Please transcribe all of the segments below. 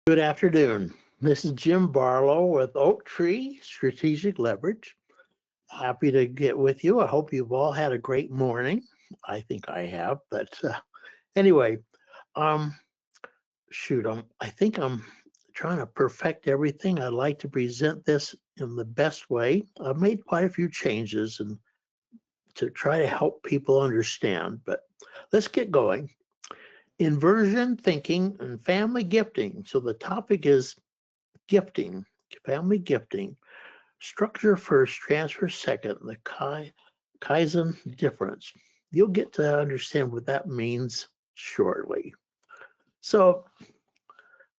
Good afternoon. This is Jim Barlow with OakTree Strategic Leverage. Happy to get with you. I hope you've all had a great morning. I think I have, but anyway, um, I think I'm trying to perfect everything. I'd like to present this in the best way. I've made quite a few changes and to try to help people understand, but let's get going. Inversion thinking and family gifting. So the topic is gifting, family gifting, structure first, transfer second, the Kaizen difference. You'll get to understand what that means shortly. So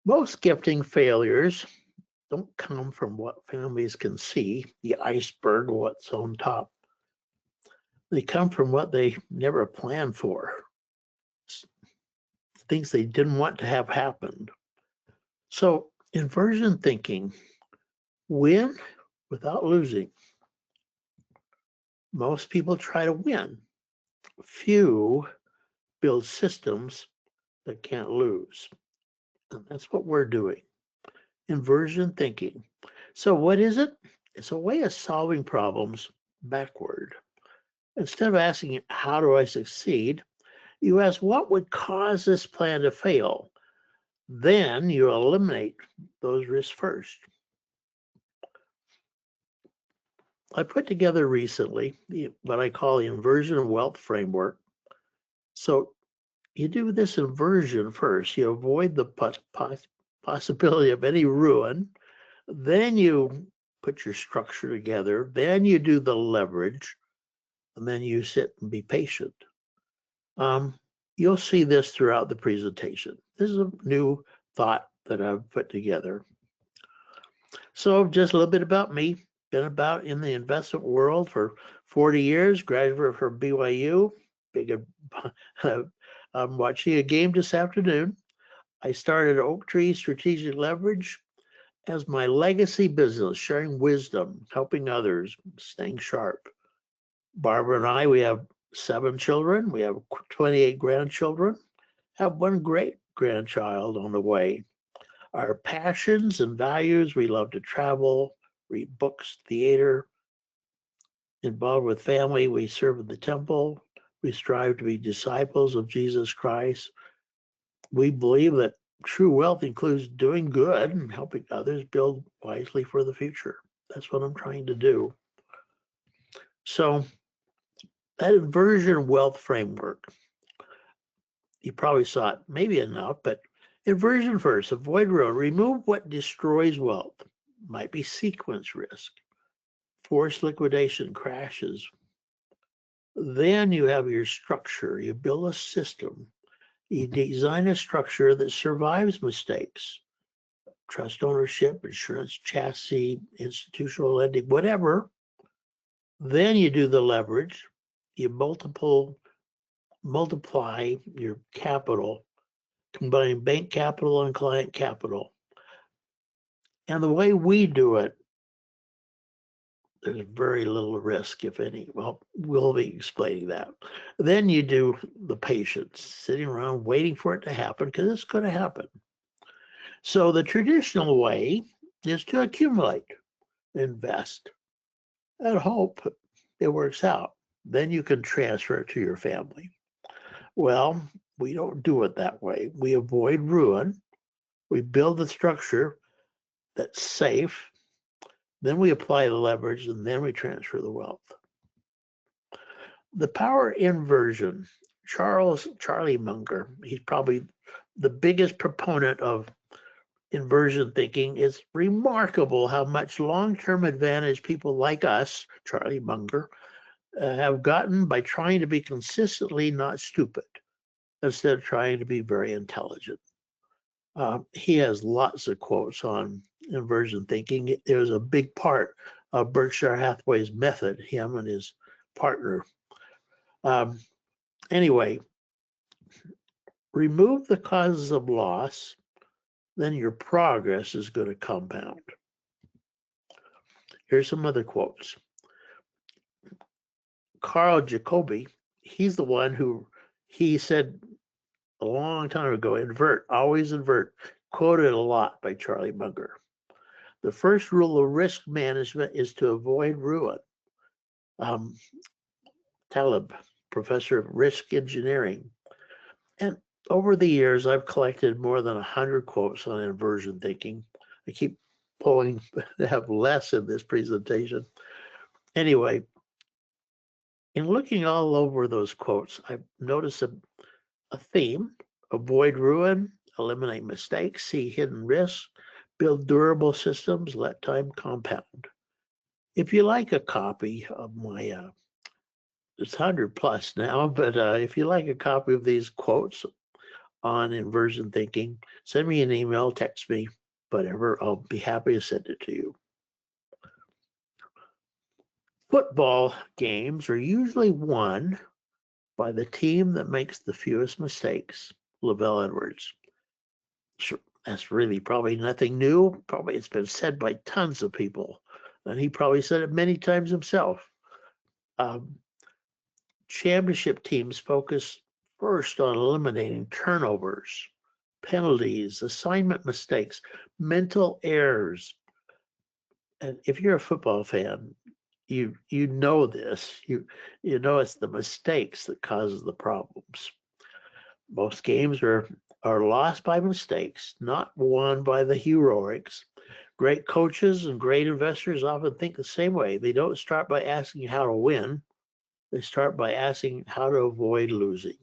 most gifting failures don't come from what families can see, the iceberg, what's on top. They come from what they never planned for, things they didn't want to have happen. So inversion thinking, win without losing. Most people try to win. Few build systems that can't lose. And that's what we're doing. Inversion thinking. So what is it? It's a way of solving problems backward. Instead of asking, how do I succeed? You ask, what would cause this plan to fail? Then you eliminate those risks first. I put together recently what I call the inversion wealth framework. So you do this inversion first. You avoid the possibility of any ruin. Then you put your structure together. Then you do the leverage. And then you sit and be patient. You'll see this throughout the presentation. This is a new thought that I've put together. So just a little bit about me. Been about in the investment world for 40 years, graduate from BYU. I'm watching a game this afternoon. I started OakTree Strategic Leverage as my legacy business, sharing wisdom, helping others, staying sharp. Barbara and I, we have 7 children. We have 28 grandchildren, have 1 great grandchild on the way. Our passions and values, we love to travel, read books, theater, involved with family. We serve in the temple. We strive to be disciples of Jesus Christ. We believe that true wealth includes doing good and helping others build wisely for the future. That's what I'm trying to do. So that inversion wealth framework, you probably saw it, maybe enough, but inversion first, avoid ruin, remove what destroys wealth. Might be sequence risk, forced liquidation, crashes. Then you have your structure. You build a system. You design a structure that survives mistakes. Trust ownership, insurance chassis, institutional lending, whatever. Then you do the leverage. You multiply your capital, combine bank capital and client capital. And the way we do it, there's very little risk, if any. Well, we'll be explaining that. Then you do the patience, sitting around waiting for it to happen, because it's going to happen. So the traditional way is to accumulate, invest, and hope it works out. Then you can transfer it to your family. Well, we don't do it that way. We avoid ruin. We build the structure that's safe. Then we apply the leverage, and then we transfer the wealth. The power inversion. Charlie Munger, he's probably the biggest proponent of inversion thinking. It's remarkable how much long-term advantage people like us, Charlie Munger, have gotten by trying to be consistently not stupid instead of trying to be very intelligent. He has lots of quotes on inversion thinking. It was a big part of Berkshire Hathaway's method, him and his partner. Anyway, remove the causes of loss, then your progress is going to compound. Here's some other quotes. Carl Jacobi, he's the one who, he said a long time ago, invert, always invert. quoted a lot by Charlie Munger. The first rule of risk management is to avoid ruin. Taleb, professor of risk engineering. And over the years, I've collected more than 100 quotes on inversion thinking. I keep pulling to have less in this presentation. Anyway, in looking all over those quotes, I've noticed a theme: avoid ruin, eliminate mistakes, see hidden risks, build durable systems, let time compound. If you like a copy of my, it's 100 plus now, but if you like a copy of these quotes on inversion thinking, send me an email, text me, whatever. I'll be happy to send it to you. Football games are usually won by the team that makes the fewest mistakes. Lavelle Edwards. Sure, that's really probably nothing new. Probably it's been said by tons of people, and he probably said it many times himself. Championship teams focus first on eliminating turnovers, penalties, assignment mistakes, mental errors. And if you're a football fan, you know this. You know it's the mistakes that causes the problems. Most games are lost by mistakes, not won by the heroics. Great coaches and great investors often think the same way. They don't start by asking how to win. They start by asking how to avoid losing.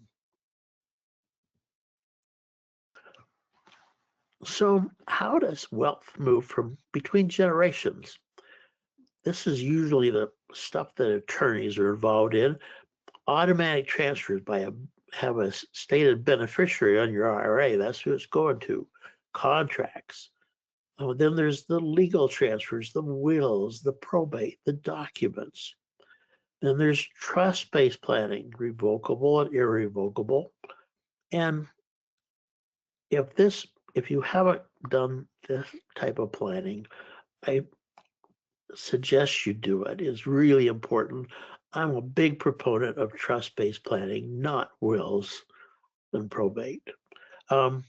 So how does wealth move from between generations? This is usually the stuff that attorneys are involved in. Automatic transfers have a stated beneficiary on your IRA. That's who it's going to. Contracts. Then there's the legal transfers, the wills, the probate, the documents. Then there's trust-based planning, revocable and irrevocable. And if you haven't done this type of planning, I suggest you do it. It's really important. I'm a big proponent of trust-based planning, not wills and probate. On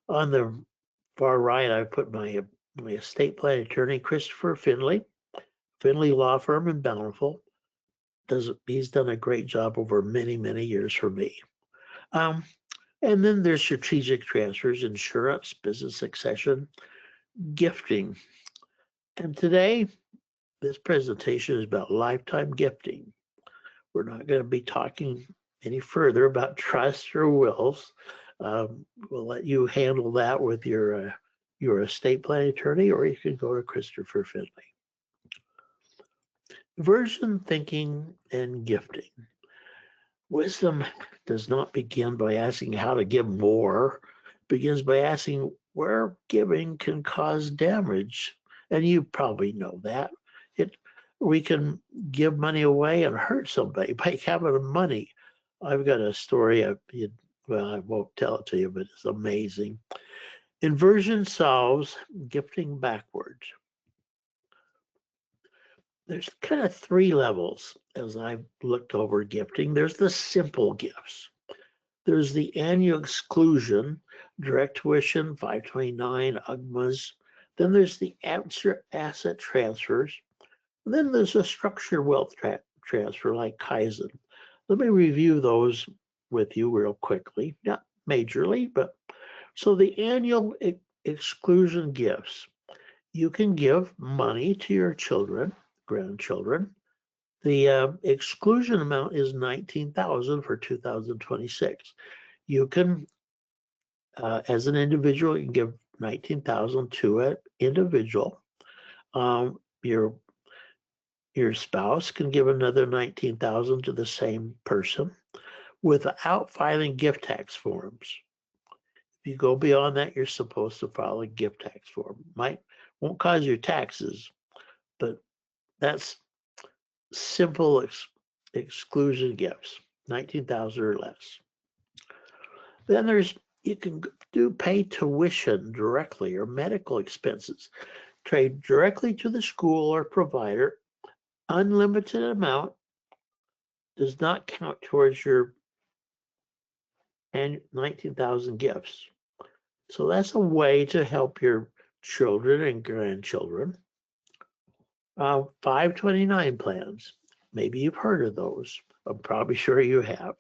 the far right, I put my estate planning attorney, Christopher Finley Law Firm in Bountiful. He's done a great job over many, many years for me. And then there's strategic transfers, insurance, business succession, gifting. And today, this presentation is about lifetime gifting. We're not going to be talking any further about trusts or wills. We'll let you handle that with your estate planning attorney, or you can go to Christopher Finley. Inversion thinking and gifting. Wisdom does not begin by asking how to give more. It begins by asking where giving can cause damage. And you probably know that. We can give money away and hurt somebody by having money. I've got a story. I won't tell it to you, but it's amazing. Inversion solves gifting backwards. There's kind of three levels as I've looked over gifting. There's the simple gifts. There's the annual exclusion, direct tuition, 529, UGMAs. Then there's the asset transfers. And then there's a structured wealth transfer like Kaizen. Let me review those with you real quickly, not majorly, but so the annual exclusion gifts. You can give money to your children, grandchildren. The exclusion amount is $19,000 for 2026. You can, as an individual, you can give $19,000 to an individual. Your spouse can give another $19,000 to the same person without filing gift tax forms. If you go beyond that, you're supposed to file a gift tax form. Won't cause your taxes, but that's simple exclusion gifts, $19,000 or less. Then you can pay tuition directly or medical expenses. Trade directly to the school or provider. Unlimited amount does not count towards your 19,000 gifts. So that's a way to help your children and grandchildren. 529 plans. Maybe you've heard of those. I'm probably sure you have.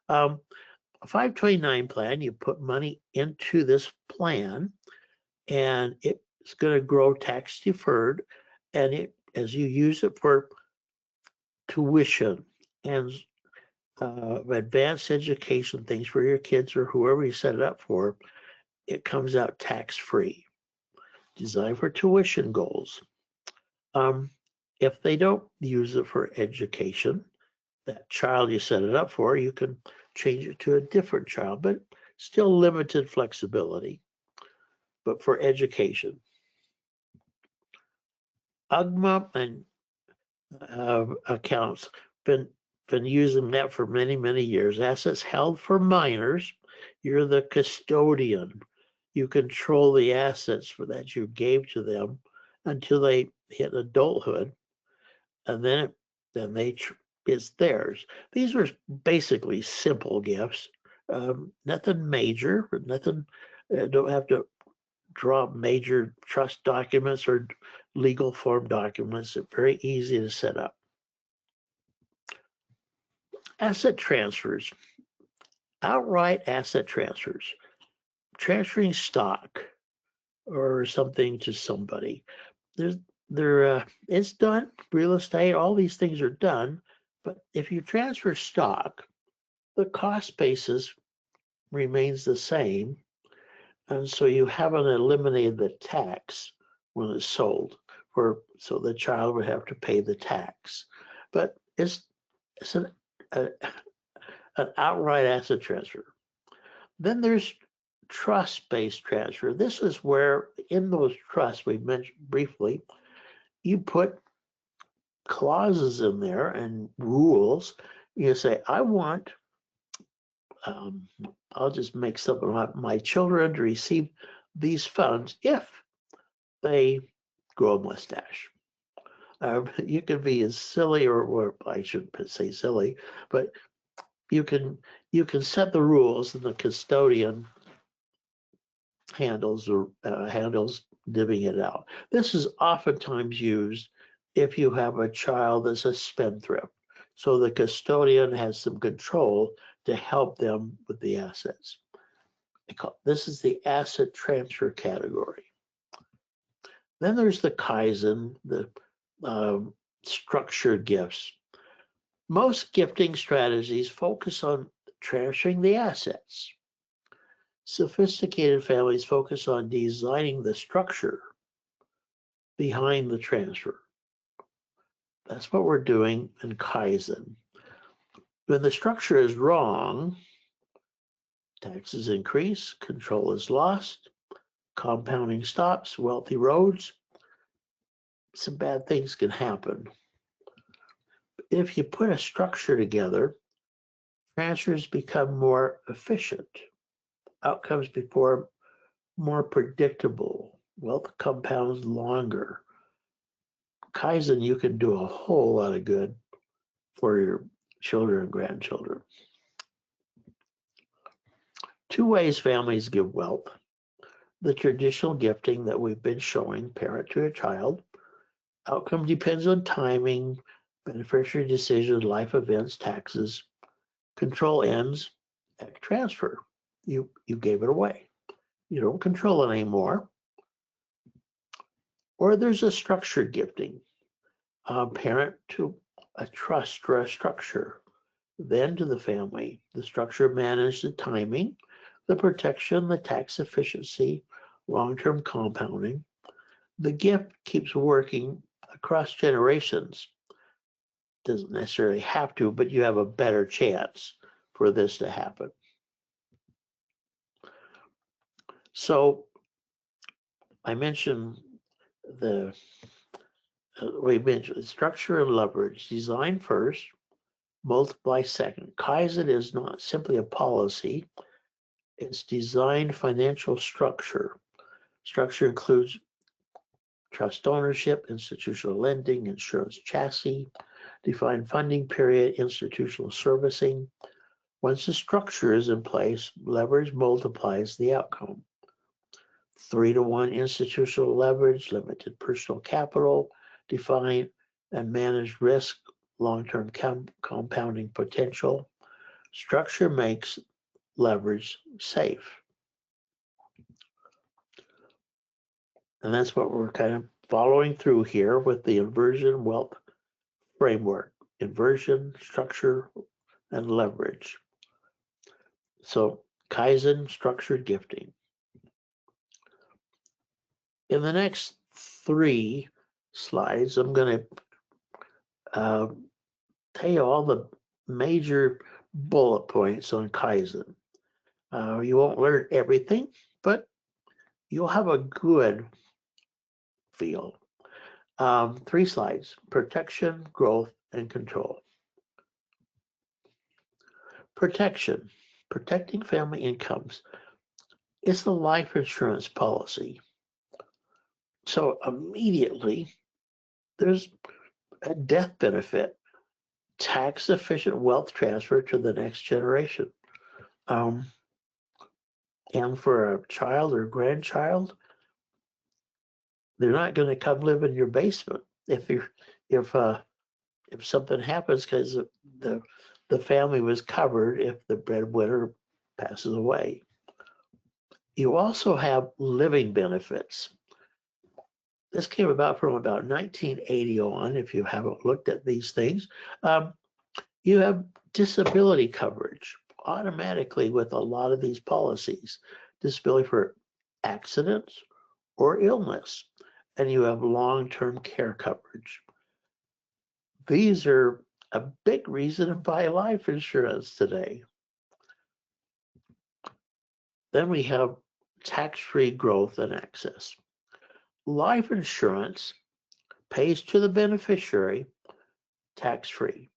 A 529 plan, you put money into this plan and it's going to grow tax deferred, and as you use it for tuition and advanced education things for your kids or whoever you set it up for, it comes out tax free. Designed for tuition goals. If they don't use it for education, that child you set it up for, you can change it to a different child, but still limited flexibility. But for education, UGMA and accounts been using that for many years. Assets held for minors, you're the custodian. You control the assets for that you gave to them until they hit adulthood, and then it's theirs. These are basically simple gifts, nothing major, nothing. Don't have to draw major trust documents or legal form documents. They're very easy to set up. Asset transfers, outright asset transfers, transferring stock or something to somebody. It's done. Real estate, all these things are done. But if you transfer stock, the cost basis remains the same, and so you haven't eliminated the tax when it's sold. So the child would have to pay the tax. But it's an outright asset transfer. Then there's trust-based transfer. This is where, in those trusts we mentioned briefly, you put clauses in there and rules. You say, I want, I'll just make something up, my children to receive these funds if they grow a mustache. You can be as silly, or I shouldn't say silly, but you can set the rules, and the custodian handles divvying it out. This is oftentimes used if you have a child that's a spendthrift. So the custodian has some control to help them with the assets. This is the asset transfer category. Then there's the Kaizen, the structured gifts. Most gifting strategies focus on transferring the assets. Sophisticated families focus on designing the structure behind the transfer. That's what we're doing in Kaizen. When the structure is wrong, taxes increase, control is lost, compounding stops, wealth erodes. Some bad things can happen. If you put a structure together, transfers become more efficient. Outcomes become more predictable. Wealth compounds longer. Kaizen, you can do a whole lot of good for your children and grandchildren. 2 ways families give wealth. The traditional gifting that we've been showing, parent to a child. Outcome depends on timing, beneficiary decisions, life events, taxes. Control ends at transfer. You gave it away. You don't control it anymore. Or there's a structured gifting. Parent to a trust or a structure, then to the family. The structure manages the timing, the protection, the tax efficiency, long-term compounding. The gift keeps working across generations. Doesn't necessarily have to, but you have a better chance for this to happen. So I mentioned we mentioned structure and leverage. Design first, multiply second. Kaizen is not simply a policy. It's designed financial structure. Structure includes trust ownership, institutional lending, insurance chassis, defined funding period, institutional servicing. Once the structure is in place, leverage multiplies the outcome. 3-to-1 institutional leverage, limited personal capital, define and manage risk, long-term compounding potential. Structure makes leverage safe. And that's what we're kind of following through here with the inversion wealth framework. Inversion, structure, and leverage. So Kaizen, structured gifting. In the next 3 slides, I'm going to tell you all the major bullet points on Kaizen. You won't learn everything, but you'll have a good feel. 3 slides: protection, growth, and control. Protection, protecting family incomes. It's the life insurance policy. So immediately there's a death benefit, tax efficient wealth transfer to the next generation. And for a child or grandchild, they're not going to come live in your basement if something happens, because the family was covered if the breadwinner passes away. You also have living benefits. This came about from about 1980 on, if you haven't looked at these things. You have disability coverage automatically with a lot of these policies. Disability for accidents or illness. And you have long-term care coverage. These are a big reason to buy life insurance today. Then we have tax-free growth and access. Life insurance pays to the beneficiary tax-free.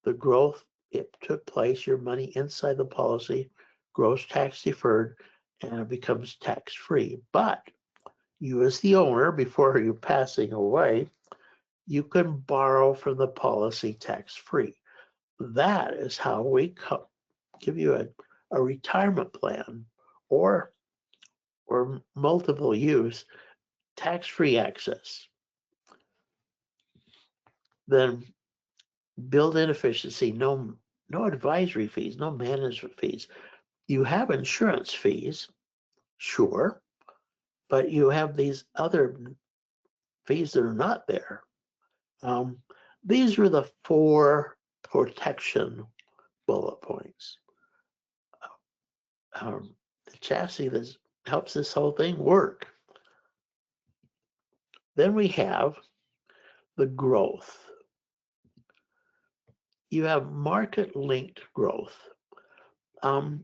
The growth, it took place, your money inside the policy, grows tax deferred, and it becomes tax-free. But you as the owner, before you're passing away, you can borrow from the policy tax-free. That is how we give you a retirement plan or multiple use, tax-free access. Then built-in efficiency, no advisory fees, no management fees. You have insurance fees, sure, but you have these other fees that are not there. These are the 4 protection bullet points. The chassis that helps this whole thing work. Then we have the growth. You have market-linked growth. The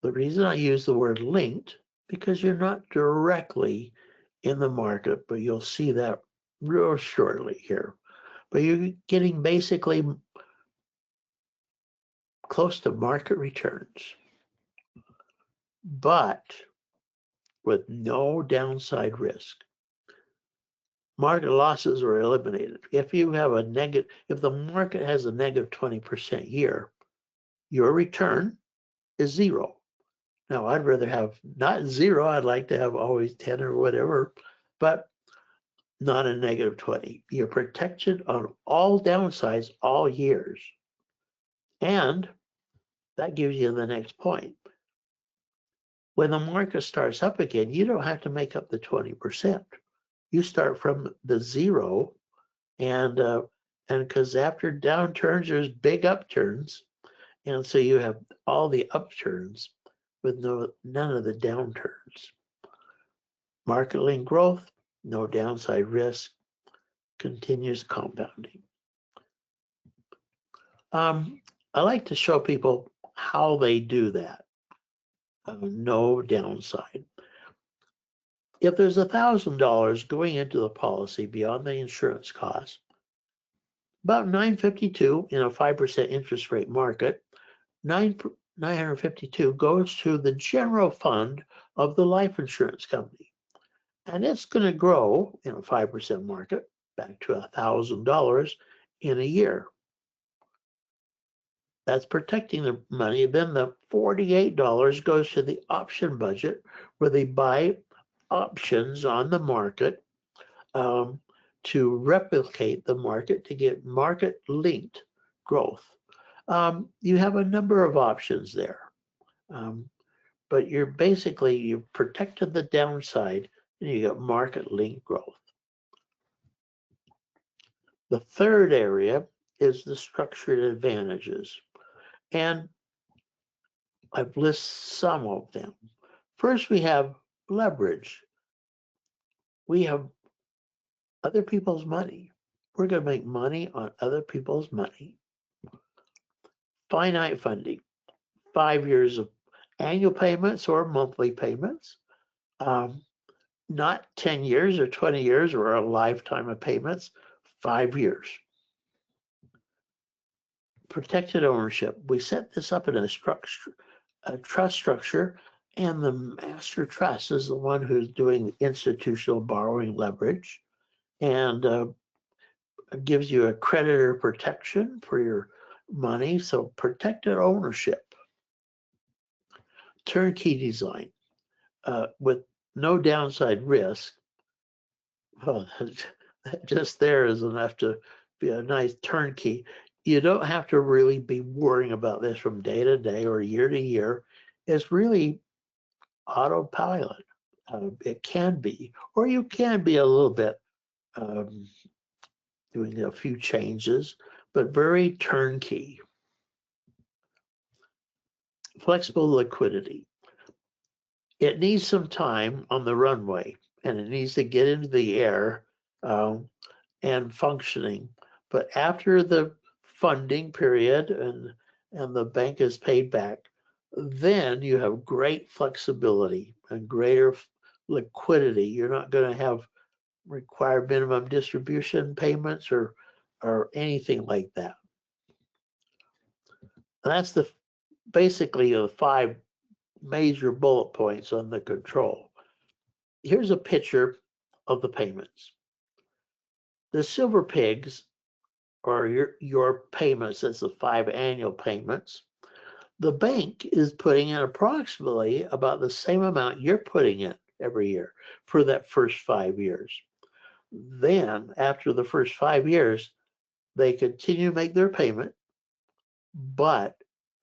reason I use the word linked, because you're not directly in the market, but you'll see that real shortly here. But you're getting basically close to market returns, but with no downside risk. Market losses are eliminated. If you have if the market has a negative 20% year, your return is 0. Now, I'd rather have not 0, I'd like to have always 10 or whatever, but not a negative 20. You're protected on all downsides all years. And that gives you the next point. When the market starts up again, you don't have to make up the 20%. You start from the 0, and because after downturns, there's big upturns. And so you have all the upturns with none of the downturns. Market-linked growth, no downside risk, continuous compounding. I like to show people how they do that. No downside. If there's $1,000 going into the policy beyond the insurance cost, about $952 in a 5% interest rate market, $952 goes to the general fund of the life insurance company. And it's going to grow in a 5% market back to $1,000 in a year. That's protecting the money. Then the $48 goes to the option budget, where they buy options on the market to replicate the market to get market-linked growth. You have a number of options there, but you're protected the downside and you got market-linked growth. The third area is the structured advantages, and I've listed some of them. First, we have leverage. We have other people's money. We're going to make money on other people's money. Finite funding, 5 years of annual payments or monthly payments, not 10 years or 20 years or a lifetime of payments, 5 years. Protected ownership. We set this up in a trust structure, and the master trust is the one who's doing institutional borrowing leverage, and gives you a creditor protection for your money. So protected ownership. Turnkey design with no downside risk. Well, just there is enough to be a nice turnkey. You don't have to really be worrying about this from day to day or year to year. It's really autopilot. It can be, or you can be a little bit doing a few changes, but very turnkey. Flexible liquidity. It needs some time on the runway, and it needs to get into the air and functioning. But after the funding period and the bank is paid back, then you have great flexibility and greater liquidity. You're not going to require minimum distribution payments or anything like that. And that's basically the 5 major bullet points on the control. Here's a picture of the payments. The silver pigs are your payments. That's the 5 annual payments. The bank is putting in approximately about the same amount you're putting in every year for that first 5 years. Then, after the first 5 years, they continue to make their payment, but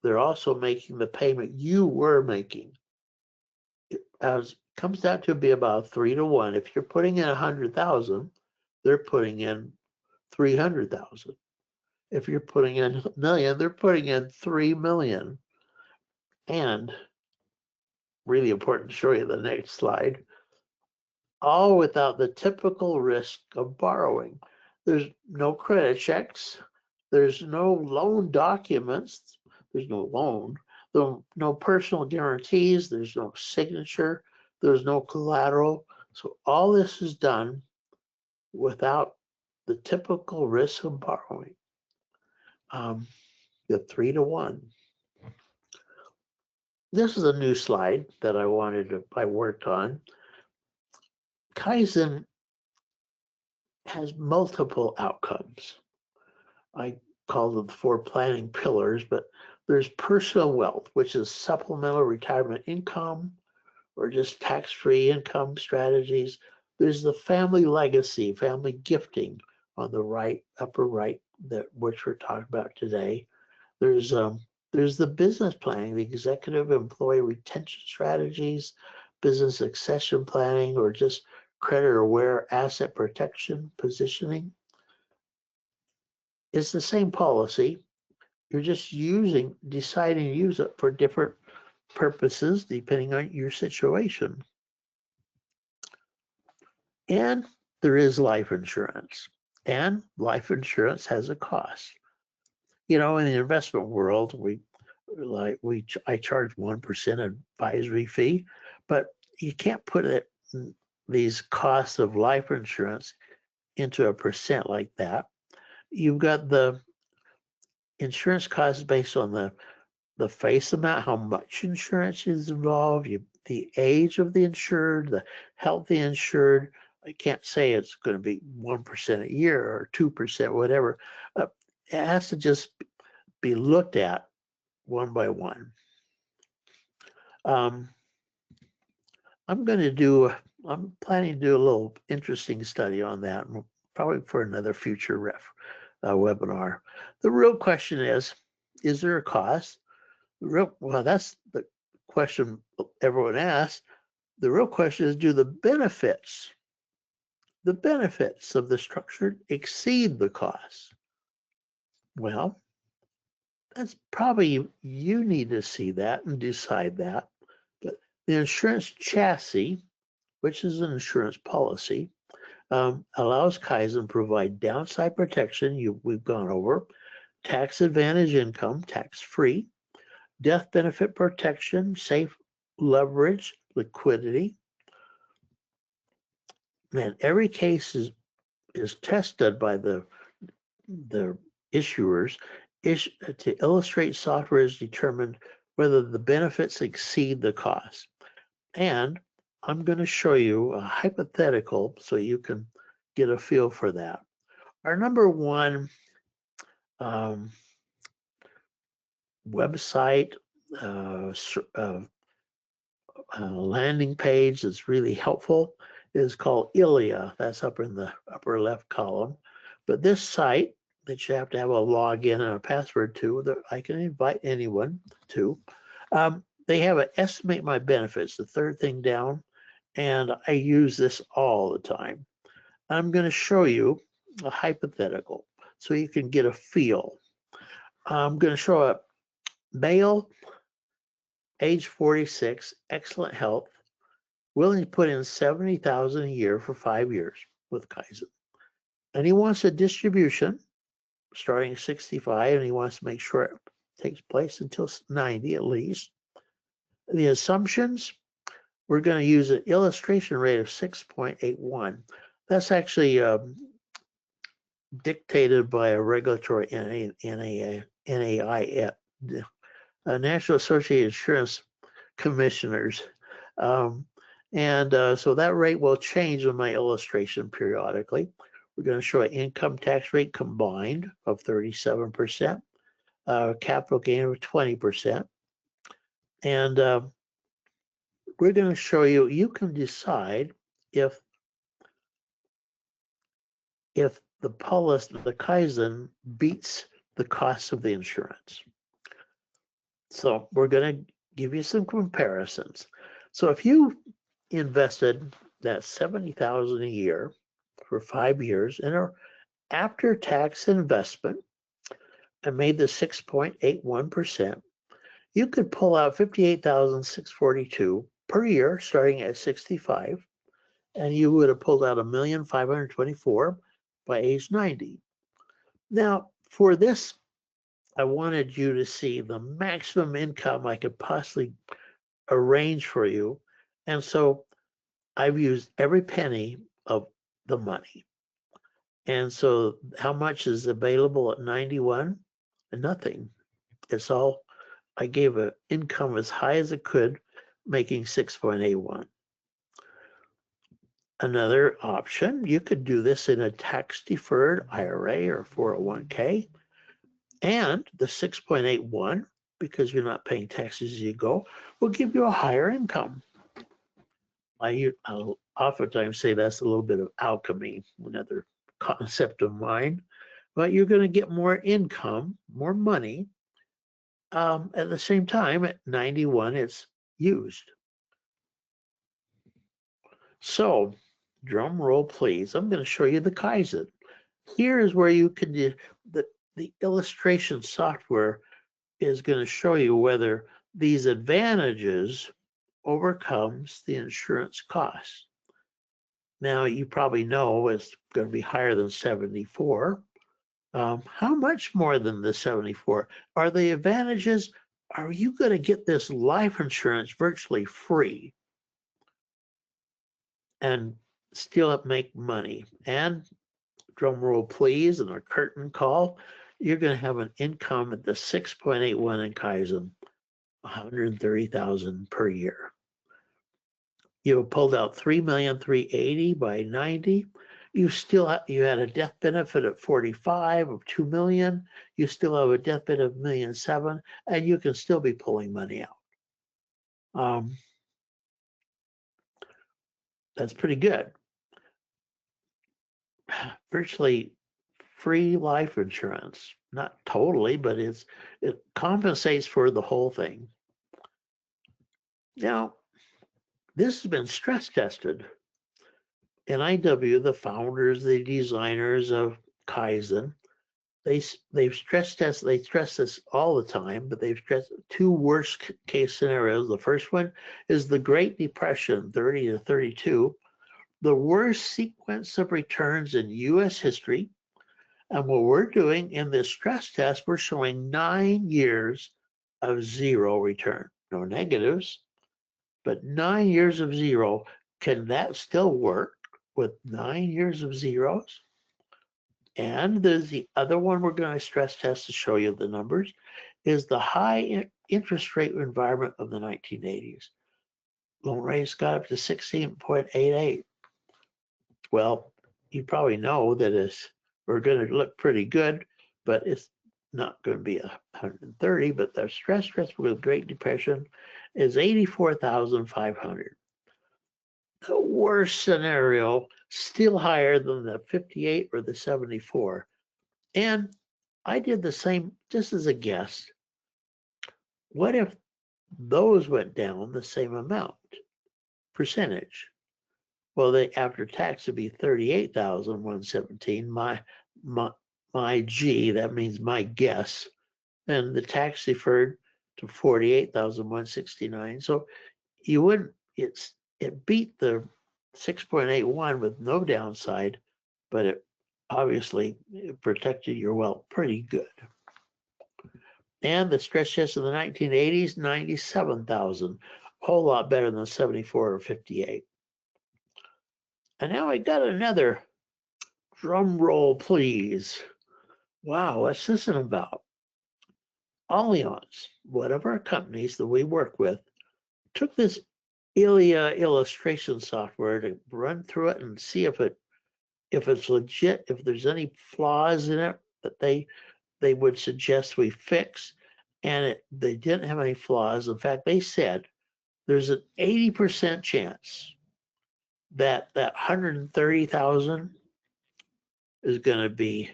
they're also making the payment you were making. It comes out to be about 3 to 1. If you're putting in 100,000, they're putting in 300,000. If you're putting in $1 million, they're putting in 3 million. And really important to show you the next slide, all without the typical risk of borrowing. There's no credit checks. There's no loan documents. There's no loan. No personal guarantees. There's no signature. There's no collateral. So all this is done without the typical risk of borrowing. The 3 to 1. This is a new slide that I worked on. Kaizen has multiple outcomes. I call them the 4 planning pillars, but there's personal wealth, which is supplemental retirement income or just tax-free income strategies. There's the family legacy, family gifting on the upper right, which we're talking about today. There's the business planning, the executive employee retention strategies, business succession planning, or just creditor-aware asset protection positioning. It's the same policy. You're just deciding to use it for different purposes depending on your situation. And there is life insurance. And life insurance has a cost. You know, in the investment world, I charge 1% advisory fee, but you can't put these costs of life insurance into a percent like that. You've got the insurance costs based on the face amount, how much insurance is involved, the age of the insured, the health of the insured. I can't say it's going to be 1% a year or 2%, whatever. It has to just be looked at one by one. I'm going to do I'm planning to do a little interesting study on that, probably for another future webinar. The real question is there a cost? Well, that's the question everyone asks. The real question is, do the benefits of the structure exceed the cost? Well, that's probably, you need to see that and decide that. But the insurance chassis, which is an insurance policy, allows Kaizen to provide downside protection, we've gone over, tax advantage income, tax-free, death benefit protection, safe leverage, liquidity. And every case is tested by the issuers to illustrate software is determined whether the benefits exceed the cost. And I'm going to show you a hypothetical so you can get a feel for that. Our number one website landing page that's really helpful is called ILIA. That's up in the upper left column. But this site that you have to have a login and a password to, that I can invite anyone to, they have an estimate my benefits, the third thing down, and I use this all the time. I'm going to show you a hypothetical so you can get a feel. I'm going to show a male, age 46, excellent health, willing to put in $70,000 a year for 5 years with Kaizen. And he wants a distribution starting at 65, and he wants to make sure it takes place until 90 at least. The assumptions, we're going to use an illustration rate of 6.81. That's actually dictated by a regulatory NAI, National Association of Insurance Commissioners. So that rate will change in my illustration periodically. We're going to show an income tax rate combined of 37%, capital gain of 20%. And we're going to show you, you can decide if the policy, the Kaizen, beats the cost of the insurance. So we're going to give you some comparisons. So if you invested that $70,000 a year for 5 years in an after-tax investment and made the 6.81%, you could pull out $58,642 per year starting at 65, and you would have pulled out $1,524,000 by age 90. Now, for this, I wanted you to see the maximum income I could possibly arrange for you. And so I've used every penny of the money. And so how much is available at 91? Nothing. It's all, I gave an income as high as it could, making 6.81. Another option, you could do this in a tax-deferred IRA or 401k, and the 6.81, because you're not paying taxes as you go, will give you a higher income. I'll oftentimes say that's a little bit of alchemy, another concept of mine, but you're going to get more income, more money. At the same time, at 91, it's used. So, drum roll, please. I'm going to show you the Kaizen. Here is where you can do the illustration software is going to show you whether these advantages overcomes the insurance cost. Now, you probably know it's going to be higher than 74. How much more than the 74? Are the advantages, are you going to get this life insurance virtually free and still make money? And drum roll please, and a curtain call, you're going to have an income at the 6.81 in Kaizen, 130,000 per year. You pulled out 3,380,000 by 90. You had a death benefit at 45 of 2 million. You still have a death benefit of 1.7 million, and you can still be pulling money out. That's pretty good. Virtually free life insurance. Not totally, but it compensates for the whole thing. Now, this has been stress tested. NIW, the founders, the designers of Kaizen, they've stress tested. They stress this all the time, but they've stressed two worst case scenarios. The first one is the Great Depression, 30 to 32, the worst sequence of returns in U.S. history. And what we're doing in this stress test, we're showing 9 years of zero return, no negatives, but 9 years of zero. Can that still work with 9 years of zeros? And there's the other one we're going to stress test to show you the numbers, is the high interest rate environment of the 1980s. Loan rates got up to 16.88. Well, you probably know that we're going to look pretty good, but it's not going to be 130. But the stress test with Great Depression is 84,500. The worst scenario, still higher than the 58 or the 74. And I did the same, just as a guess. What if those went down the same amount, percentage? Well, the after tax would be 38,117. My G, that means my guess, and the tax deferred to 48,169. So you wouldn't. It beat the 6.81 with no downside, but it obviously protected your wealth pretty good. And the stress test of the 1980s, 97,000, a whole lot better than 74 or 58. And now I got another. Drum roll, please. Wow, what's this about? Allianz, one of our companies that we work with, took this Ilia illustration software to run through it and see if it's legit, if there's any flaws in it that they would suggest we fix. And they didn't have any flaws. In fact, they said there's an 80% chance that 130,000 is going to be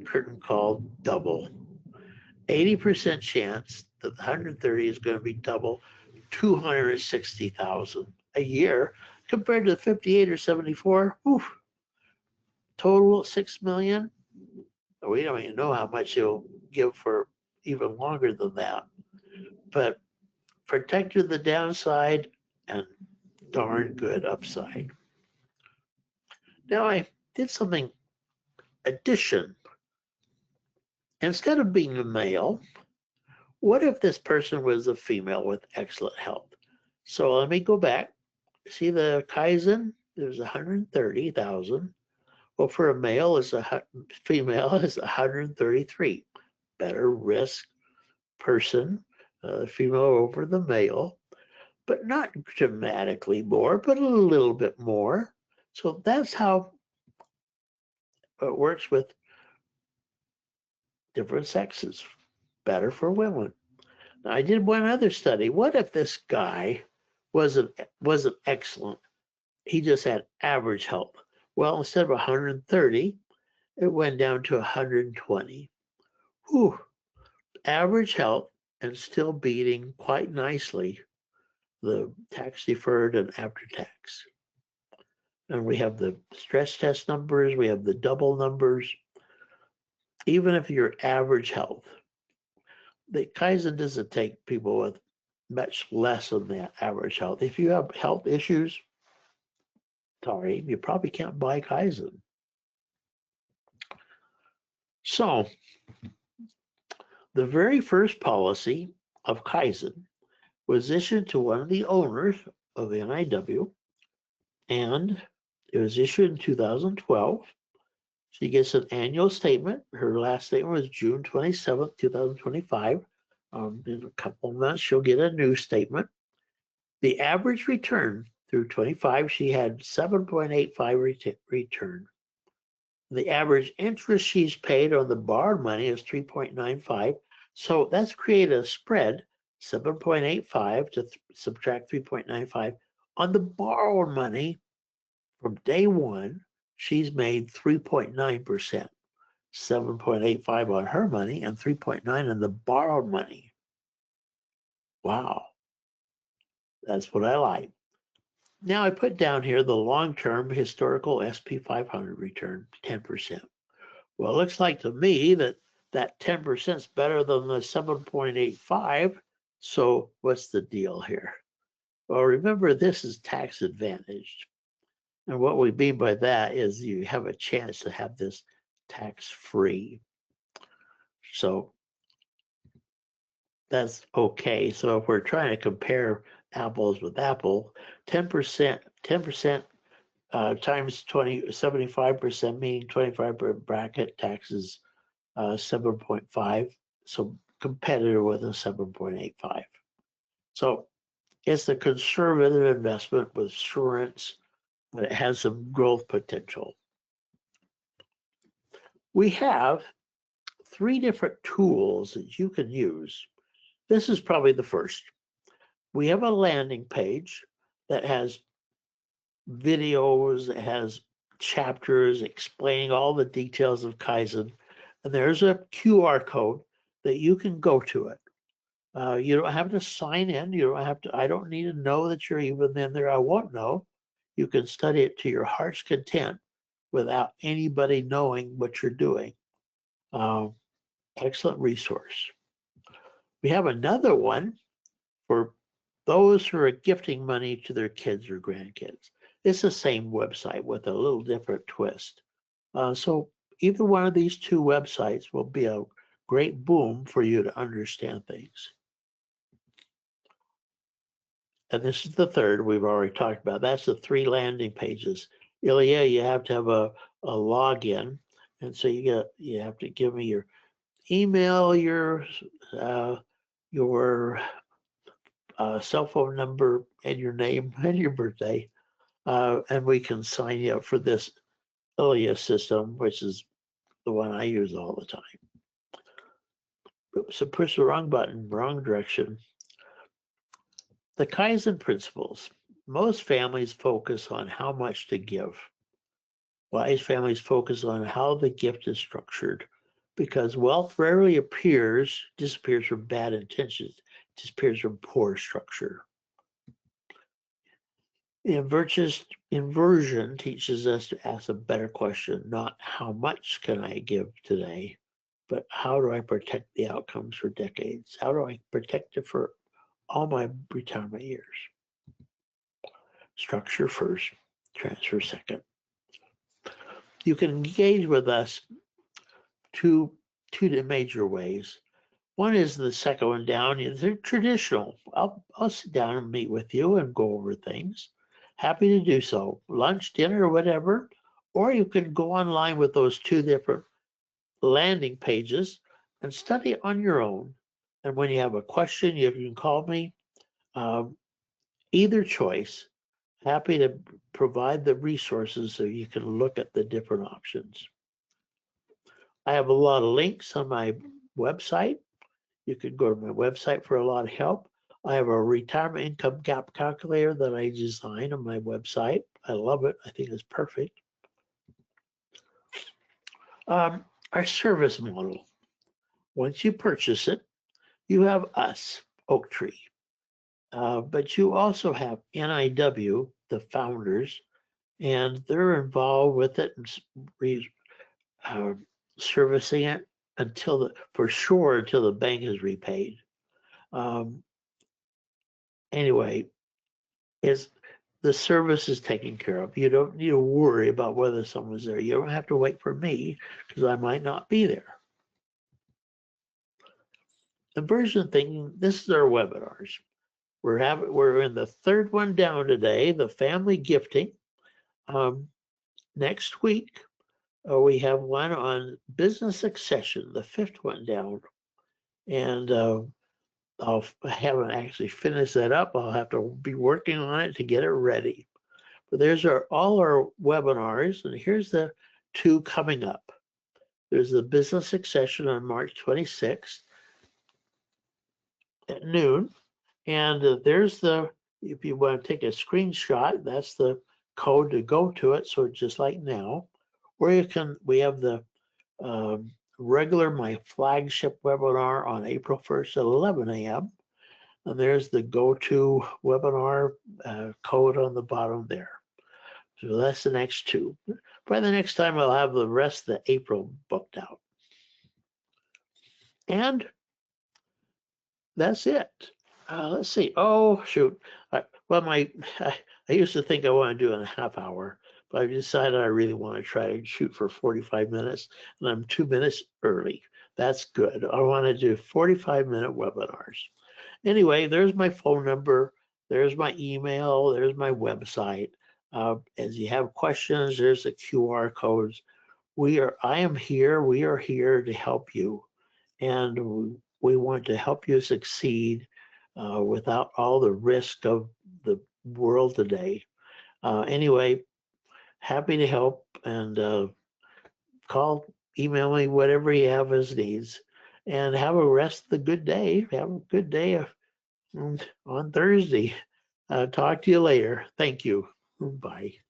curtain call double. 80% chance that the 130 is going to be double, 260,000 a year compared to the 58 or 74. Oof, total 6 million. We don't even know how much he'll give for even longer than that, but protected the downside and darn good upside. Now I did something addition. Instead of being a male, what if this person was a female with excellent health? So let me go back. See the Kaizen? There's 130,000. Well, for a male, female is 133. Better risk person, female over the male, but not dramatically more, but a little bit more. So that's how it works with different sexes. Better for women. Now, I did one other study. What if this guy wasn't excellent? He just had average health. Well, instead of 130, it went down to 120. Whew. Average health and still beating quite nicely the tax deferred and after tax. And we have the stress test numbers, we have the double numbers. Even if you're average health, the Kaizen doesn't take people with much less than that average health. If you have health issues, sorry, you probably can't buy Kaizen. So the very first policy of Kaizen was issued to one of the owners of NIW, and it was issued in 2012. She gets an annual statement. Her last statement was June 27th, 2025. In a couple of months, she'll get a new statement. The average return through 25, she had 7.85 return. The average interest she's paid on the borrowed money is 3.95. So that's created a spread, 7.85 to subtract 3.95, On the borrowed money from day one, she's made 3.9%, 7.85 on her money, and 3.9 on the borrowed money. Wow, that's what I like. Now I put down here the long-term historical SP 500 return, 10%. Well, it looks like to me that 10% is better than the 7.85. So what's the deal here? Well, remember, this is tax advantaged. And what we mean by that is you have a chance to have this tax-free. So that's okay. So if we're trying to compare apples with apple, 10% times 75%, meaning 25% bracket taxes 7.5. So competitive with a 7.85. So it's a conservative investment with assurance, but it has some growth potential. We have 3 different tools that you can use. This is probably the first. We have a landing page that has videos, it has chapters explaining all the details of Kaizen, and there's a QR code that you can go to it. You don't have to sign in. You don't have to. I don't need to know that you're even in there. I won't know. You can study it to your heart's content without anybody knowing what you're doing. Excellent resource. We have another one for those who are gifting money to their kids or grandkids. It's the same website with a little different twist. So either one of these 2 websites will be a great boom for you to understand things. And this is the third we've already talked about. That's the 3 landing pages. Ilya, you have to have a login. And so you have to give me your email, your cell phone number, and your name and your birthday. And we can sign you up for this Ilya system, which is the one I use all the time. Oops, I pushed the wrong button, wrong direction. The Kaizen principles. Most families focus on how much to give. Wise families focus on how the gift is structured, because wealth rarely disappears from bad intentions, disappears from poor structure. Inversion teaches us to ask a better question, not how much can I give today, but how do I protect the outcomes for decades? How do I protect it for all my retirement years? Structure first, transfer second. You can engage with us two major ways. One is the second one down. They're traditional. I'll sit down and meet with you and go over things. Happy to do so. Lunch, dinner, or whatever. Or you can go online with those 2 different landing pages and study on your own. And when you have a question, you can call me. Either choice. Happy to provide the resources so you can look at the different options. I have a lot of links on my website. You can go to my website for a lot of help. I have a retirement income gap calculator that I designed on my website. I love it. I think it's perfect. Our service model. Once you purchase it, you have us, OakTree. But you also have NIW, the founders, and they're involved with it and servicing it until the bank is repaid. Anyway, the service is taken care of. You don't need to worry about whether someone's there. You don't have to wait for me because I might not be there. Inversion thinking. This is our webinars. We're in the 3rd one down today, the family gifting. Next week, we have one on business succession, the 5th one down. And I haven't actually finished that up. I'll have to be working on it to get it ready. But there's all our webinars, and here's the 2 coming up. There's the business succession on March 26th at noon. And there's the If you want to take a screenshot, that's the code to go to it. So just like now, or we have the regular, my flagship webinar on April 1st at 11 a.m. And there's the go-to webinar code on the bottom there. So that's the next two. By the next time, I'll have the rest of the April booked out. And that's it. Let's see. Oh, shoot. Well, I used to think I want to do it in a half hour, but I've decided I really want to try and shoot for 45 minutes, and I'm 2 minutes early. That's good. I want to do 45-minute webinars. Anyway, there's my phone number. There's my email. There's my website. As you have questions, there's the QR codes. I am here. We are here to help you. And we want to help you succeed without all the risk of the world today. Anyway, happy to help, and call, email me, whatever you have as needs. And have a rest of the good day. Have a good day on Thursday. Talk to you later. Thank you. Bye.